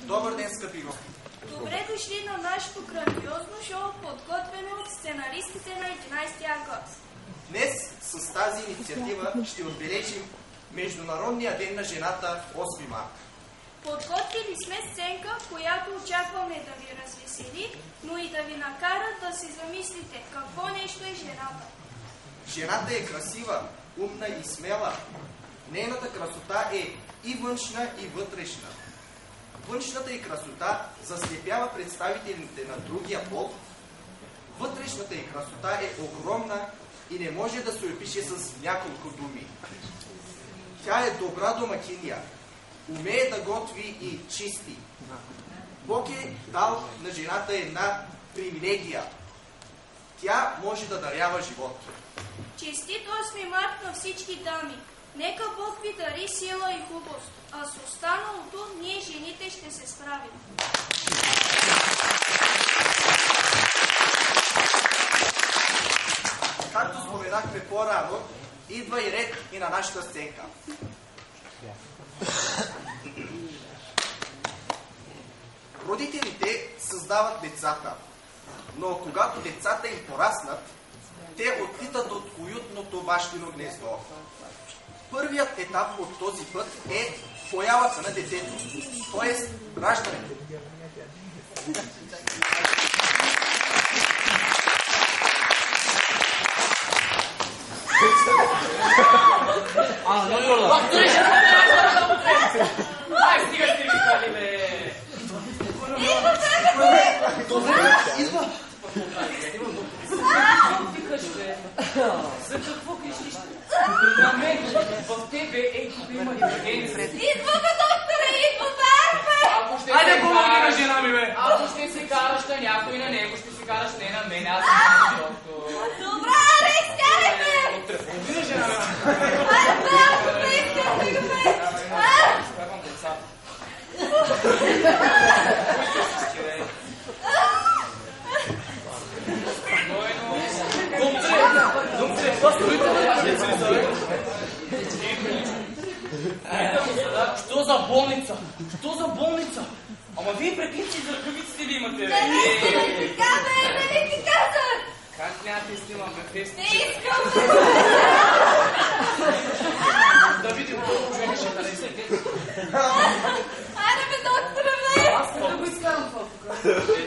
Добър ден, скъпи гости! Добре дошли на нашето грандиозно шоу, подготвено от сценаристите на 11 август. Днес с тази инициатива ще отбележим Международния ден на жената 8 марта. Подготвили сме сценка, която очакваме да ви развесели, но и да ви накара да се замислите какво нещо е жената. Жената е красива, умна и смела. Нейната красота е и външна, и вътрешна. Външната й красота заслепява представителите на другия пол. Вътрешната й красота е огромна и не може да се опише с няколко думи. Тя е добра домакиня, умее да готви и чисти. Бог е дал на жената една привилегия. Тя може да дарява живот. Честит 8 март на всички дами! Нека Бог ви дари сила и хубост, а с останалото ние жените ще се справим. Както споменахме по-рано, идва и ред и на нашата сценка. Родителите създават децата, но когато децата им пораснат, те отлитат от уютното бащино гнездо. Първият етап от този път е появата на детето, т.е. раждането. Ай, стига сте викали, бе! Идва! За какво крещиш? На мен, в тебе, тук има интелигенция. Идва бе, докторе, идва бе! Айде, помогни на жена ми, бе! Ако ще се караш на някой, на него ще се караш не на мен, аз съм доктор. Добре, аре, стяй бе! Доктор, помогни на жена ми, Айде, бе, ако бе, искам да го бе! Слагам децата. Докторе, това сторите Що за болница? Що за болница? Ама вие преклипчи за ръкавиците ли имате, бе? Нали ти казах, нали ти казах? Как няма да снимам, бе? Не искам! Да видим колко човека ще хареса. Айде бе, доктора, бе! Аз не да го изкарам това тук.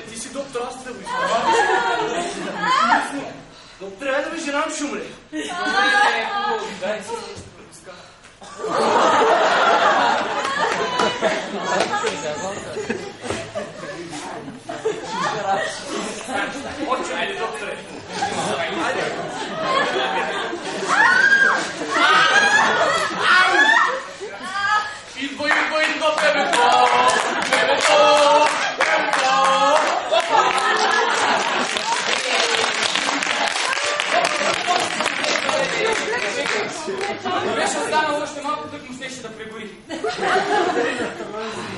Ти си доктор, аз да го изкарам. Доктор, айде бе, жена ми ще умре. Дай си нещо да го изкарам. Очи, айде, докторе. Айде. Идва, бебето! Бебето! Ако беше останало още малко, тук му щеше да пребори.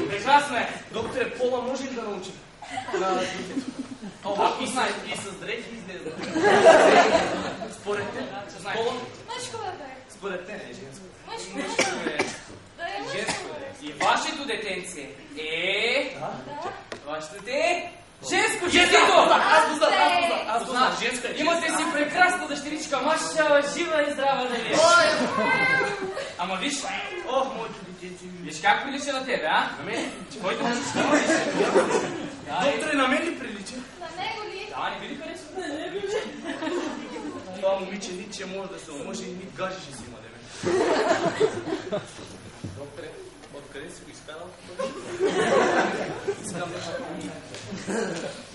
Прекрасно е. Докторе, пола може ли да научим? Ако знаеш, и с дрехи излезна. Според те, пола... Мъжко бе. Според те не е женско. Мъжко бе. Женско е. И вашето детенце е... Вашето дете е... Женско, честито! Аз го знам, женска. Имате си прекрасна дъщеричка, маша, жива и здрава, нали? Ама виж, моето детенце. Виж как прилича на тебе, а? На мен? Който му ще прилича? Докторе, на мен ли прилича? На него ли? Да, не ви ли харесва? На него ли? Това момиче ниче може да се омъжи и ни гажи ще си има, да ме. Докторе, откъде си го изкарал? Искам нещо.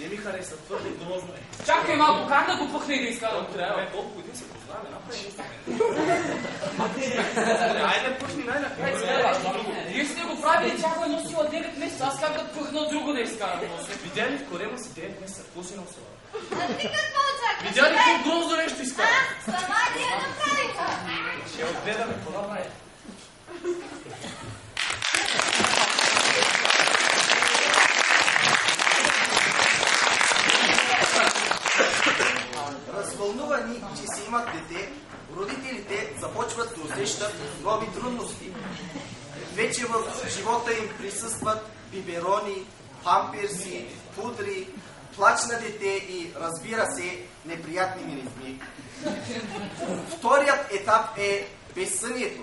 Не ми хареса, твърде грозно е. Чакай малко, как да го пъхне и да изкарам? Трябва толкова един се познаваме, направи нещо. Айде пъхни най-накрая. Вие сте го правили чаква едно сила 9 месеца, аз как да пъхна друго да изкарам? Видя ли в корема си 9 месеца, какво си носила? А ти какво очакваш? Видя ли какво грозно нещо изкарам? Сама ти я направиха. Ще отгледаме, какво направи? Развълнувани, че си имат дете, родителите започват да усещат нови трудности. Вече в живота им присъстват биберони, памперси, пудри, плач на дете и, разбира се, неприятни миризми. Вторият етап е безсънието.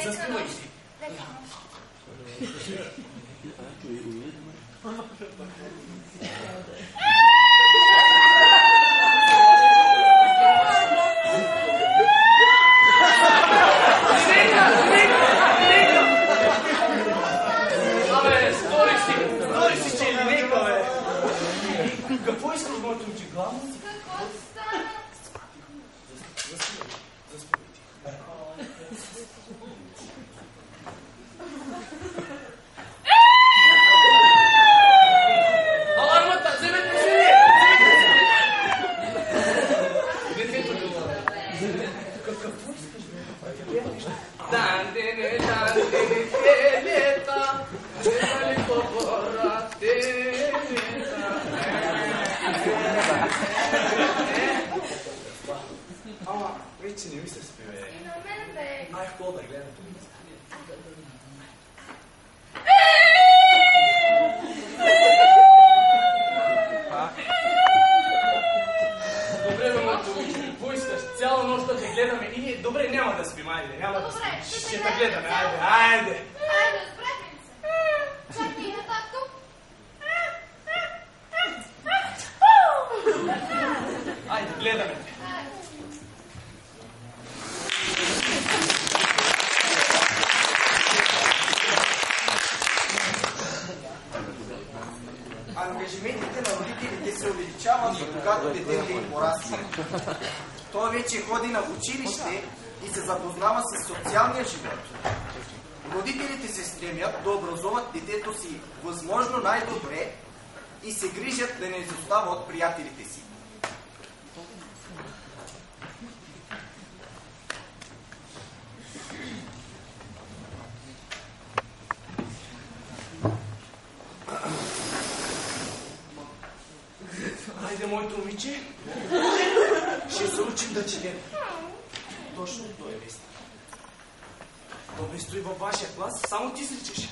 Заспивай си. Какво искаш, моето момче? Главно? Какво стана? Алармата! Вземете се! Детето било. Какво искаш? Дандене, телета, дали побора, телета. Ама, вече не ми се спи, бе. И на мен, бе. Ай, какво да гледам? Добре, бе, моето момиче, какво искаш? Цяла нощ да те гледаме и ние... Добре, няма да спим, айде, няма да спим. Добре, Ще те гледаме, айде, айде. Айде, спрете ли се? Чакай на татко. Айде, гледаме те. Ангажиментите на родителите се увеличават, когато детето им порасне. Той вече ходи на училище и се запознава с социалния живот. Родителите се стремят да образуват детето си възможно най-добре и се грижат да не изостава от приятелите си. Айде, моето момиче, ще се учим да четем. Точно той е вестник. Той стои във вашия клас, само ти се речеш.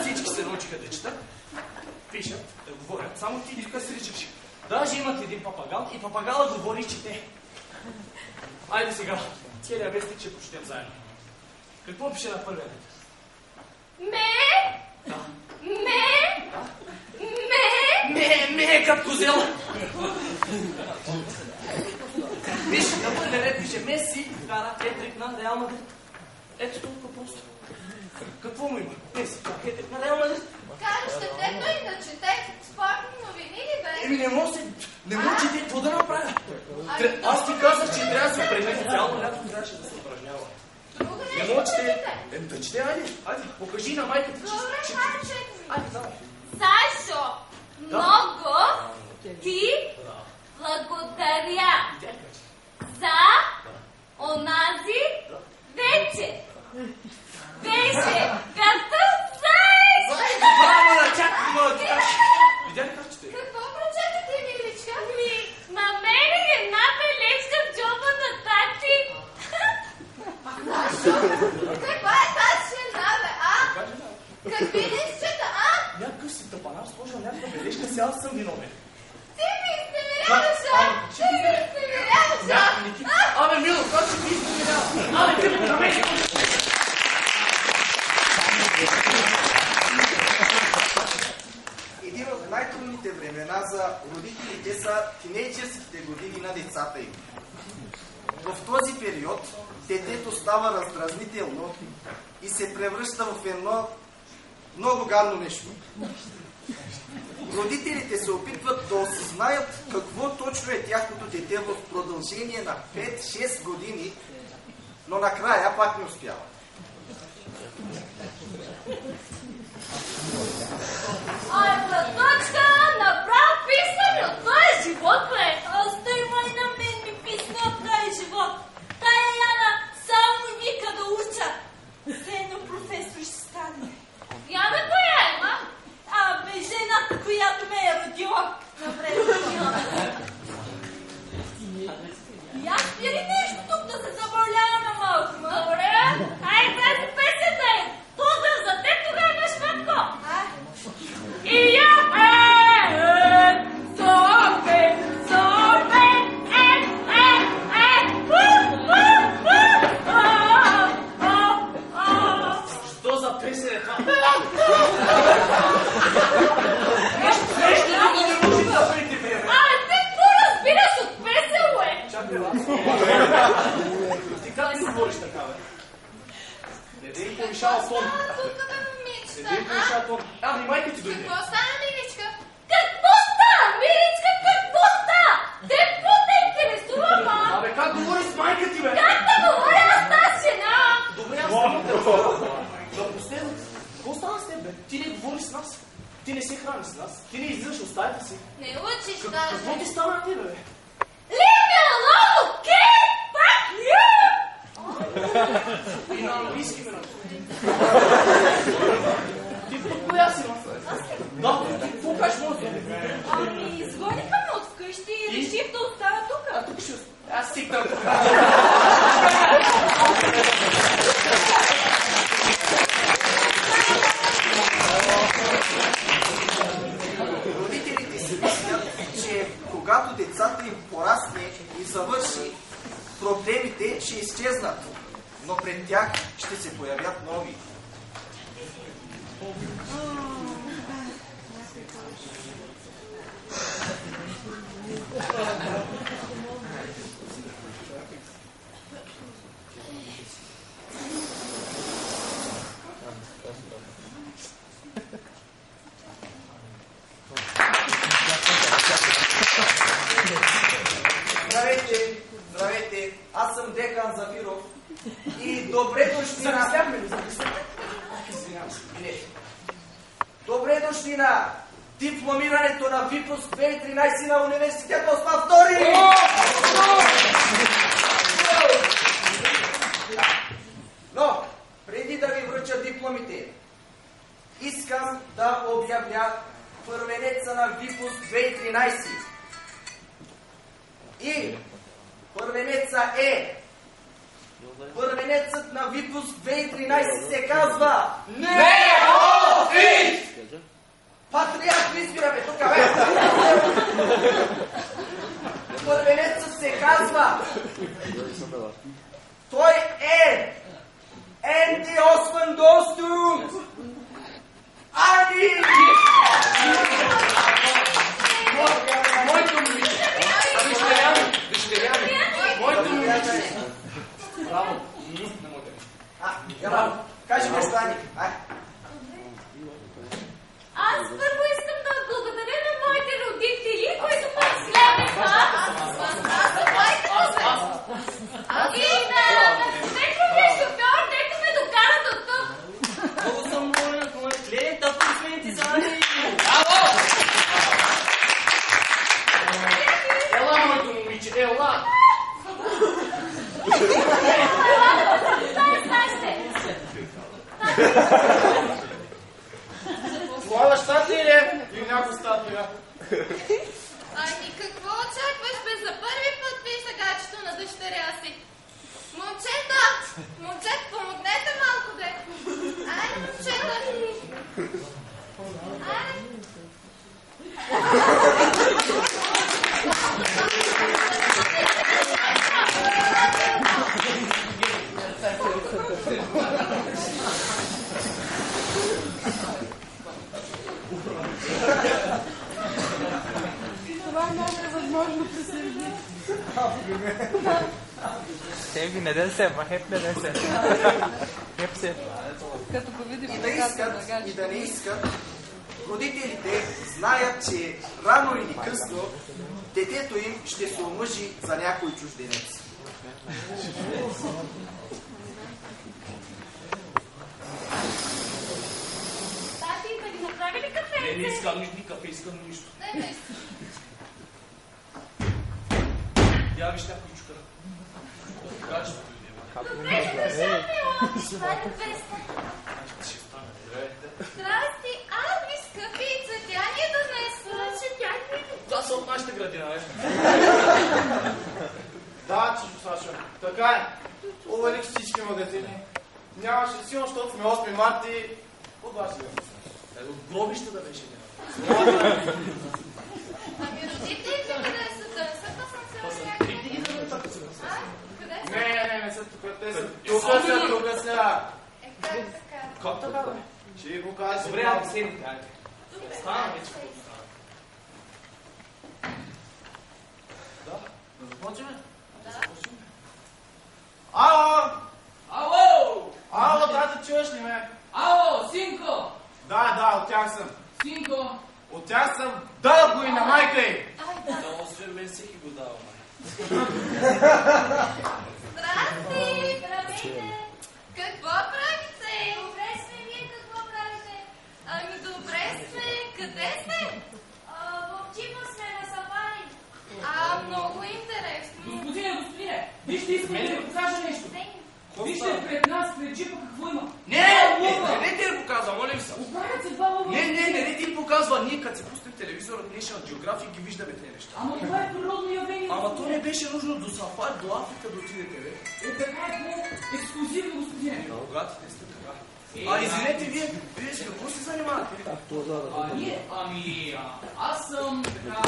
Всички се научиха да четат, пишат, да говорят, само ти тук се речеш. Даже имат един папагал и папагала говори и чете. Айде сега, целият вестник ще прочетем заедно. Какво пише на първия ред? Ме? Да. Ме? Да. Ме? Като козела. Виж, на първия ред пише Меси, кара хетрик на Реал Мадрид. Ето толкова просто. Какво му има? Меси, кара хетрик на Реал Мадрид. Караш детето и да чете спортни новини ли, бе? Еми не може, не може чете, какво да направя? Аз ти казах, че трябва да се упражнява. Цялото лято трябваше да се упражнява. Друго Не нещо може да чете. чете. Еми да чете, айде. Айде, покажи на майката, че Добре, чете. хайде, чете ми. Айде, давай. Сашо, много ти благодаря за онази вечер. Беше като зайц! Браво, да чакай, моят каш. Видя ли как чете? Какво прочетете, миличка? Намерих една бележка в джоба на тати. Каква е тази жена, бе, а? Какви нещата, а? Някакъв си тъпанар сложил някаква бележка, сега аз съм виновен. Ти ми изневеряваш, Ти ми изневеряваш, Абе, Мило, как ще ти изневерява? Абе, ти ме намери! Един от най-трудните времена за родителите са тинейджерските години на децата им. В този период детето става раздразнително и се превръща в едно много гадно нещо. Родителите се опитват да осъзнаят какво точно е тяхното дете в продължение на 5-6 години, но накрая пак не успяват. Браточка, направо писна ми от този живот, бе! Остай, май на мен ми писна от този живот. Тая Яна само вика да уча. Сено професор ще стане. Яна коя е, ма? Абе, жената, която ме е родила. Добре, родила. И аз спири нещо тук да се забавляваме малко. Добре, хайде тази песента е. Поздрав за теб тогава, Машматко. И я Що за песен е това? те какво разбираш от песен, бе? Чакай, аз. Ти как ти говориш така, бе? Не дей повишава тон. Не дей повишава тон. Ами майка ти дойде. Какво стана, Миричка? Какво стана, Миричка? Какво стана? Те какво те интересува, ма? Абе, как говориш с майка ти, бе? Как да говоря аз тази жена? Добре, аз не напоследък, какво стана с теб, бе? Ти не говориш с нас. Ти не се храниш с нас. Ти не излизаш от стаята си. Не учиш, Какво ти стана на тебе, бе? Leave me alone, okay? Fuck you! И на английски ме напомня. Ти тук коя си, ма? Да, ти какво кажеш, може да? Ами, звониха ме от вкъщи и реших да остана тук. А тук ще... Аз стигнам тук. Родителите си мислят, че когато децата им порасне и завърши, проблемите ще изчезнат, но пред тях ще се появят нови. Здравейте, здравейте, аз съм декан Зафиров и добре дошли на... Замисляхме ли? Извинявам се. Добре дошли на дипломирането на випуск 2013 на университета Осман II! Но, преди да ви връча дипломите, искам да обявя първенеца на випуск 2013. И първенеца е... Първенецът на випуск 2013 се казва... Не! Патриарх Визбира, бе, тук, бе! Първенецът се казва... Той е... Енди Осман Достум! Ани! Моето момиче! Дъщеря ми! Моето момиче! Браво! Браво! Кажи ме, Стани! Аз първо искам да благодаря на моите родители, които ме изгледаха. И на човековия шофьор, дето ме докара до тук. Много съм доволен от моят клиент, а посмените за Ани! Браво! Ела, моето момиче, ела! Това баща ти е? Или някой статуя? Ами какво очакваш, бе? За първи път вижда гачето на дъщеря си. Момчета! Момчета, помогнете малко, де! Айде, момчета! Айде! Това е много невъзможно да се види. Теби, не ден се, ма хеп не ден се. Хеп се. Като го видим И да искат, и да не искат, родителите знаят, че рано или късно детето им ще се омъжи за някой чужденец. Тати, да ви направи ли кафе? Не искам ни кафе, искам нищо. Не. Я виж някой чукара. Гачето дойде. Добре, ще държа, Мила. Това е Веста. Ще стане. Здравейте. Здрасти, Алви, скъпи, и цветя ни донесла. Ще тя ни. Това са от нашата градина, бе. Да, чичо Сашо, така е. Увелих всички магазини. Нямаше силно, защото сме 8 марта и... От ваши да От гробища да беше. Ами родителите къде са? Да не са къде са? Не са тук, те са тук са. Как така? Как така, бе? Ще ви го кажа. Добре, ако седите, айде. Добре. Стана вече. Да започваме? Да. Ало! Ало! Ало, тата, чуваш ли ме? Ало, синко! Да, от тях съм. Синко! От тях съм. Да го и на майка й. Да, освен мен всеки го дава, май. Здрасти! Здравейте! Какво правите? Добре сме, вие какво правите? Ами добре сме. Къде сме? В джипа сме на сафари. Много интересно. Господине, вижте, искам да ви покажа нещо. Вижте пред нас, пред джипа какво има. Не ти ли показва, моля ви се. Оправят се два лъва. Не ти показва. Ние като се пустим телевизора, National Geographic ги виждаме тези неща. Ама това е природно явление. Ама то не беше нужно до Сафари, до Африка да отидете, бе. Така е ексклюзивно, господине. Богатите сте така. Извинете, вие с какво се занимавате? Аз съм така...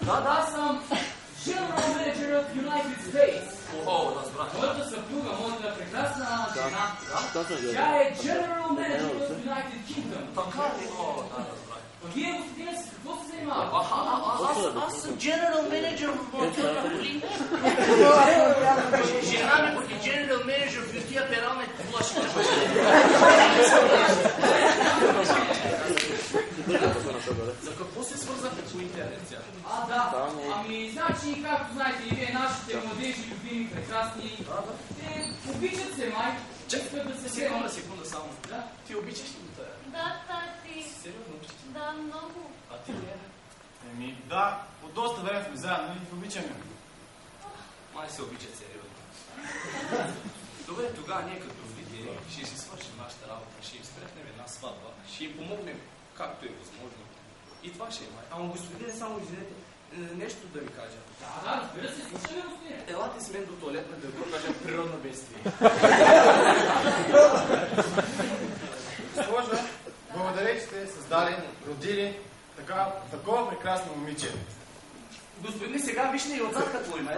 Аз съм General Manager of United States. Моята съпруга, моята прекрасна жена, тя е General Manager of United Kingdom. Така ли? Вие, господине, с какво се занимавате? Аз съм General Manager в моята коли. Жена ми пък е General Manager в тия перална и плаши. За какво се свързахте по интернет сега? Значи, както знаете и вие, нашите младежи, любими, прекрасни, те обичат се, май. Искат да се Секунда само. Да? Ти обичаш ли го тая? Да, тати. Сериозно обичаш? Да, много. А ти не? Да, от доста време сме заедно и обичаме. Май се обичат сериозно. Добре, тогава ние като родители ще си свършим нашата работа, ще им спрехнем една сватба, ще им помогнем както е възможно. И това ще е май. Ама господине, само извинете, нещо да ви кажа. Да, разбира се, слушаме, господине. Елате с мен до туалетна да го кажа природно бедствие. Госпожа, благодаря, че сте създали, родили такова прекрасно момиче. Господине, сега вижте и отзад какво има.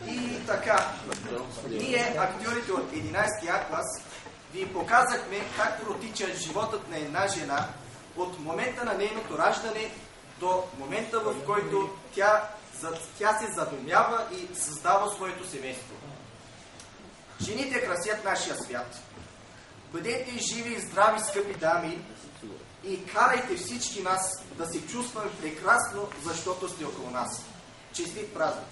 И така, ние, актьорите от 11 А клас, ви показахме как протича животът на една жена от момента на нейното раждане до момента, в който тя се задумява и създава своето семейство. Жените красят нашия свят. Бъдете живи и здрави, скъпи дами, и карайте всички нас да се чувстваме прекрасно, защото сте около нас. Честит празник!